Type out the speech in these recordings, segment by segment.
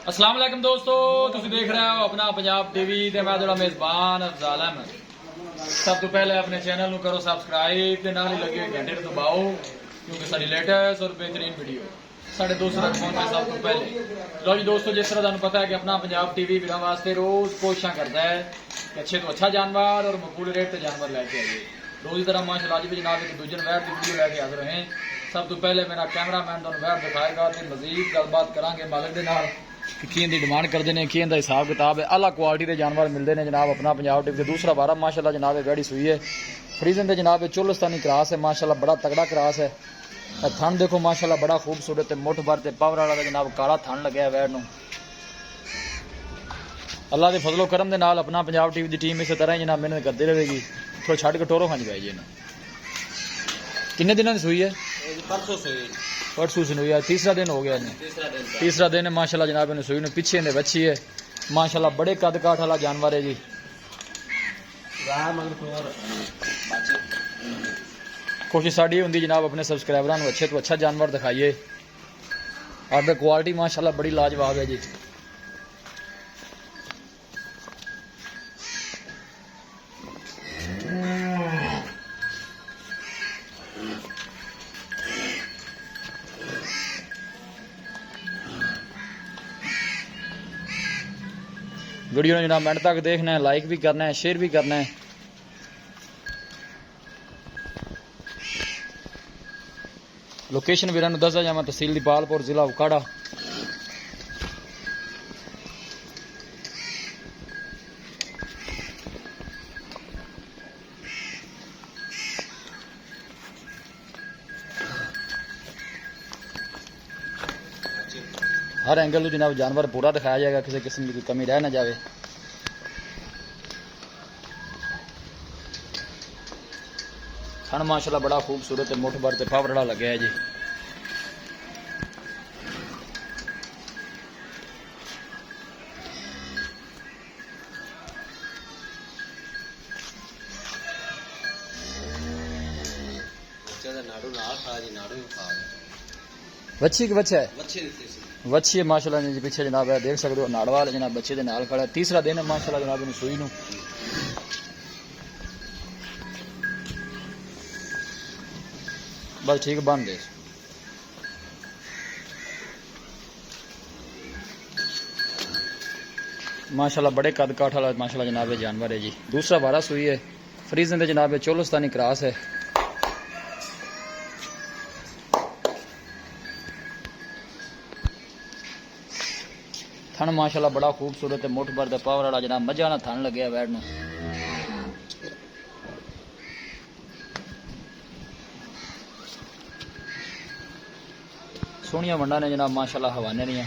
अस्सलाम वालेकुम दोस्तों, तुम देख रहे हो अपना पंजाब टीवी ते मैं थोड़ा मेजबान अफजाल अहमद। सब तो पहले अपने चैनल को करो सब्सक्राइब ते नाल ही लगे घंटे दबाओ क्योंकि सारी लेटेस्ट और बेहतरीन वीडियो साढ़े दोस्तों तक पहुंचे सब तो पहले। लो जी दोस्तों, जिस तरह तुम पता है कि अपना पंजाब टीवी वीरों वास्ते रोज कोशिश करता है कि अच्छे तो अच्छा जानवर और मकबूल रेट से जानवर लैके आइए। रोज की तरह माशाल्लाह आज भी जनाब एक दूजे वैर की वीडियो लैके हाजिर हैं। सब तो पहले मेरा कैमरामैन तुहानू वैर दिखाएगा तो मजीद गलबात करांगे मालिक दे नाल कि की डिमांड करते हैं, की हिसाब किताब है। अला क्वालिटी के जानवर मिलते हैं जनाब अपना पंजाब टीवी से। दूसरा बारह माशाल्लाह जनाब वेड़ी सुई है फ्रीजन के जनाब चुलस्तानी क्रास है माशाल्लाह, बड़ा तगड़ा क्रास है। थन देखो माशाल्लाह बड़ा खूबसूरत है, मुठ भर ते पावर वाला जनाब काला थन लगे वैर नूं। अल्लाह के फजलो करम के नाल अपना पंजाब टीवी की टीम इस तरह ही जनाब मेहनत करती रहेगी। थोड़ा छड़ के टोरो खानी पाई ना। किन्ने दिनों की सुई है? परसों सुई है, तीसरा दिन हो गया। तीसरा दिन है माशाल्लाह जनाब इन सुई पिछे ने बच्ची है माशाल्लाह, बड़े कद काठ वाला जानवर है जी। कोशिश साड़ी होंगी जनाब अपने सबसक्राइबरां को अच्छे तो अच्छा जानवर दिखाइए और क्वालिटी माशाल्लाह बड़ी लाजवाब है जी। वीडियो ने जनाब एंड तक देखना है, लाइक भी करना है, शेयर भी करना है। लोकेशन वीर दसा जावा तहसील दीपालपुर जिला उकाड़ा। हर एंगल जनाब जानवर पूरा दिखाया जाएगा, किसी किस्म की कमी रह ना जाए। थन माशाल्लाह बड़ा खूबसूरत है, मुठ भर ते पावरड़ा लगे है जी। वच्छी की बच्चा है, वच्छी है माशाल्लाह जी। पीछे जनाब है देख सकते हो नाड़वाल जनाब बच्चे के नाल खड़ा है। तीसरा दिन है माशाल्लाह जनाब इन सुई नूं। बस ठीक बन दे माशाल्लाह, बड़े कद काठ वाला माशाल्लाह जनाब जानवर है जी। दूसरा बारह सुई है फ्रीजन के जनाब चोलस्तानी क्रास है। थन माशाल्लाह बड़ा खूबसूरत है, मुठ भर पावर वाला जनाब मजा ना थन लगे वैर नूं। सोहनिया वंडा ने जनाब माशाल्लाह हवाने दियां।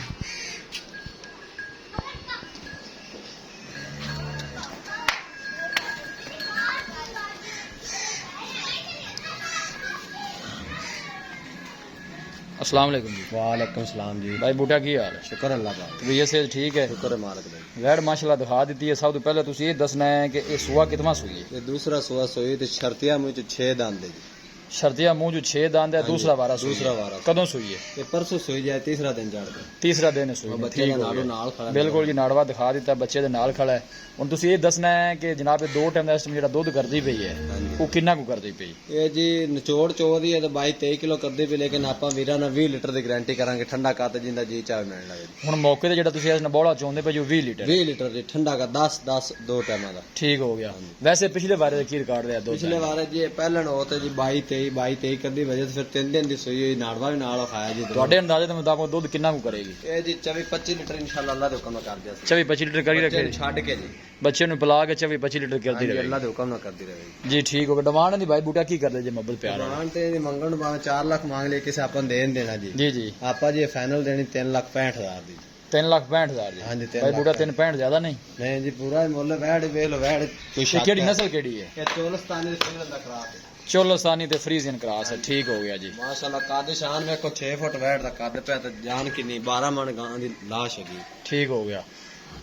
अस्सलाम वालेकुम जी। वालेकुम सलाम जी। भाई बूटा की हाल है? शुक्र अल्लाह का। तबीयत से ठीक है? शुक्र है मालिक भाई। वैड़ माशाल्लाह दिखा दी है। सब तो पहले तुम ये दसना है कि ये सुआ कितना सुई है? ये दूसरा सुआ सोई तो शर्तिया मुझे 6 दांत दे जी। शर्तिया मुंह जो 6 दांत है। दूसरा बारह सुई है। दूसरा बारह कदों सुई है? ये परसों सोई जाए, तीसरा दिन चढ़ गया। तीसरा दिन है सुई। बच्चे ठीक का हो नाड़ू गया। नाल खड़ा बिल्कुल जी, नाड़वा दिखा दिता बच्चे के नाल खड़ा है। हुण तुसीं ये दसना है कि जनाब दो टाइम का इस टाइम जेड़ा दुध करदी पई है वो कितना को करदी पई? ये जी निचोड़ चो दी है तो 22-23 किलो करदी पई, लेकिन आपां वीरां ना 20 लीटर की गारंटी करांगे। ठंडा कद जिंदा जी चाह मिलण लगे। हुण मौके ते जेड़ा तुसीं इस नबौला चोंदे पे जो 20 लीटर 20 लीटर जी ठंडा का 10 दो टाइमां दा। ठीक हो गया। वैसे पिछले बारे की रिकॉर्ड है? दो पिछले बार जी पहलन हो तो जी 22-23 करदी वजह से फिर 3 दिन दी सोई हुई नाड़वा भी नाल खाया जी। ਤੁਹਾਡੇ ਅੰਦਾਜ਼ੇ ਦੇ ਮੁਤਾਬਕ ਦੁੱਧ ਕਿੰਨਾ ਕੁ ਕਰੇਗੀ? ये जी 24-25 लीटर इंशाल्लाह अल्लाह दे हुक्म नाल कर दिया। 24-25 ਲੀਟਰ ਕਰੀ ਰੱਖੇ छड़ के जी ਬੱਚੇ ਨੂੰ ਪਿਲਾ ਕੇ 24-25 ਲੀਟਰ ਕਰਦੀ जी ਰਹੇ अल्लाह दे हुक्म नाल करदी रहेगी जी। ठीक हो गया। डिमांड नहीं भाई बूटा की करदे जे मोहब्बत प्यार वाला? मान ते मंगण ਨੂੰ ਭਾਵੇਂ 4 ਲੱਖ ਮੰਗ ਲਏ ਕਿਸੇ ਆਪਾਂ ਦੇਣ ਦੇਣਾ ਜੀ। जी जी ਆਪਾਂ ਜੀ ਫਾਈਨਲ ਦੇਣੀ 3,65,000 ਦੀ। 3,65,000 ਦੀ। ਹਾਂਜੀ, ਭਾਈ ਬੂਟਾ 365 ਜ਼ਿਆਦਾ ਨਹੀਂ? ਨਹੀਂ ਜੀ ਪੂਰਾ ਹੀ ਮੁੱਲ ਵੈੜ ਵੇਖ ਲੋ ਵੈੜ ਕੋਈ ਇਹ ਕਿਹੜੀ ਨਸਲ ਕਿਹੜੀ ਹੈ? ਇਹ ਚੋਲਸਤਾਨੀ ਦੇ ਸਿਰ ਦਾ ਖਰਾਬ ਹੈ। ਚੋਲਸਾਨੀ ਤੇ ਫਰੀਜ਼ੀਅਨ ਕ੍ਰਾਸ ਹੈ। ਠੀਕ ਹੋ ਗਿਆ ਜੀ। ਮਾਸ਼ਾਅੱਲਾ ਕੱਦ ਸ਼ਾਨ ਵੇਖੋ 6 ਫੁੱਟ ਵੈੜ ਦਾ ਕੱਦ ਪਿਆ ਤੇ ਜਾਨ ਕਿੰਨੀ 12 ਮਣ ਗਾਂ ਦੀ ਲਾਸ਼ ਹੈਗੀ। ਠੀਕ ਹੋ ਗਿਆ।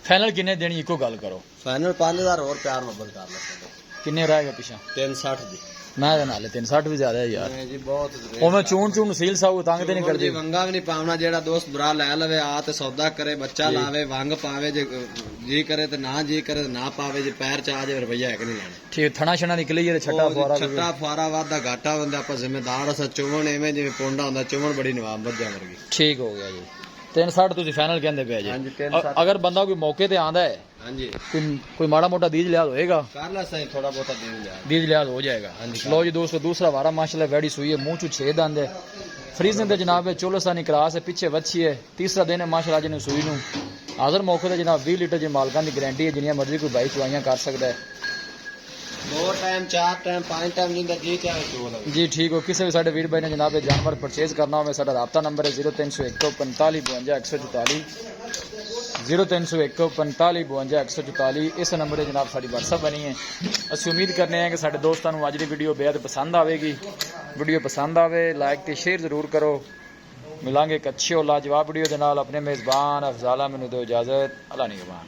ਫਾਈਨਲ ਕਿੰਨੇ ਦੇਣੀ ਇੱਕੋ ਗੱਲ ਕਰੋ। ਫਾਈਨਲ 5,000 ਹੋਰ ਪਿਆਰ ਮੁਹੱਬਤ ਕਰ ਲੈ ਸਕਦੇ। ਕਿੰਨੇ ਰਹਿ ਗਏ ਪਿਛਾ 360 ਜੀ ਮੈਂ ਤਾਂ ਨਾਲੇ 360 ਵੀ ਜ਼ਿਆਦਾ ਹੈ ਯਾਰ ਨਹੀਂ ਜੀ ਬਹੁਤ ਉਹਨੇ ਚੂਣ ਨਸੀਲ ਸਾਊ ਤੰਗ ਤੇ ਨਹੀਂ ਕਰਦੀ ਵੰਗਾ ਵੀ ਨਹੀਂ ਪਾਉਣਾ ਜਿਹੜਾ ਦੋਸਤ ਬੁਰਾ ਲੈ ਲਵੇ ਆ ਤੇ ਸੌਦਾ ਕਰੇ ਬੱਚਾ ਲਾਵੇ ਵੰਗ ਪਾਵੇ ਜੇ ਜੀ ਕਰੇ ਤੇ ਨਾ ਜੀ ਕਰੇ ਤੇ ਨਾ ਪਾਵੇ ਜੇ ਪੈਰ ਚ ਆ ਜਾਵੇ ਰੁਪਈਆ ਇੱਕ ਨਹੀਂ ਲੈਣਾ ਠੀਕ ਥਣਾ ਛਣਾ ਨਿਕਲੀ ਜੇ ਛੱਟਾ ਫੁਆਰਾ ਵੀ ਛੱਟਾ ਫੁਆਰਾ ਵਾਦਾ ਘਾਟਾ ਬੰਦਾ ਆਪਾਂ ਜ਼ਿੰਮੇਦਾਰ ਅਸਾਂ ਚੁਵਣ ਐਵੇਂ ਜਿਵੇਂ ਪੋਂਡਾ ਹੁੰਦਾ ਚੁਵਣ ਬੜੀ ਨਵਾਬ ਬੱਜਾ ਵਰਗੀ ਠੀਕ ਹੋ ਗਿਆ ਜੀ 360 ਤੁਸੀਂ ਫਾਈਨਲ ਕਹਿੰਦੇ ਪਿਆ ਜੀ ਹਾਂਜੀ 360 ਅਗਰ ਬੰਦਾ ਕੋਈ ਮੌਕੇ ਤੇ ਆਂਦਾ ਹੈ ਹਾਂਜੀ ਕੋਈ ਮਾੜਾ ਮੋਟਾ ਦੀਜ ਲਿਆ ਹੋਏਗਾ ਕਰ ਲੈ ਸਹੀ ਥੋੜਾ ਬਹੁਤਾ ਦੇ ਲਿਆ बीज लिहाज हो जाएगा लो जी दोस्तों दूसरा वारा माशाल्लाह वैडी सुई है मुंह चू 6 दंद है फ्रीजन दे जनाब चोलसानी क्रास है पीछे वच्छी है तीसरा दिन है माशाल्लाह जिन्हें सुई नू हाजर मौके ते जनाब 20 लीटर जी मालकां दी गारंटी है जिन्नियां मर्जी कोई बाई चुवाइयां कर सकदा है 2 टाइम 4 टाइम 5 टाइम जिंदा जी चाहे चो लगे जी ठीक हो किसी भी साडे वीर भाई ने जनाब जानवर परचेज करना हो साडा राब्ता नंबर है 0301 45 52 144 0301 45 52 144 इस नंबर पर जनाब साड़ी WhatsApp बनी है असं उम्मीद करने हैं कि साडे दोस्तों को अज की वीडियो बेहद पसंद आएगी वीडियो पसंद आवे लाइक तो शेयर जरूर करो मिलांगे एक अच्छी और लाजवाब वीडियो के नाल अपने मेज़बान अफजाला मैनू दो इजाजत अल्लाह निगहबान।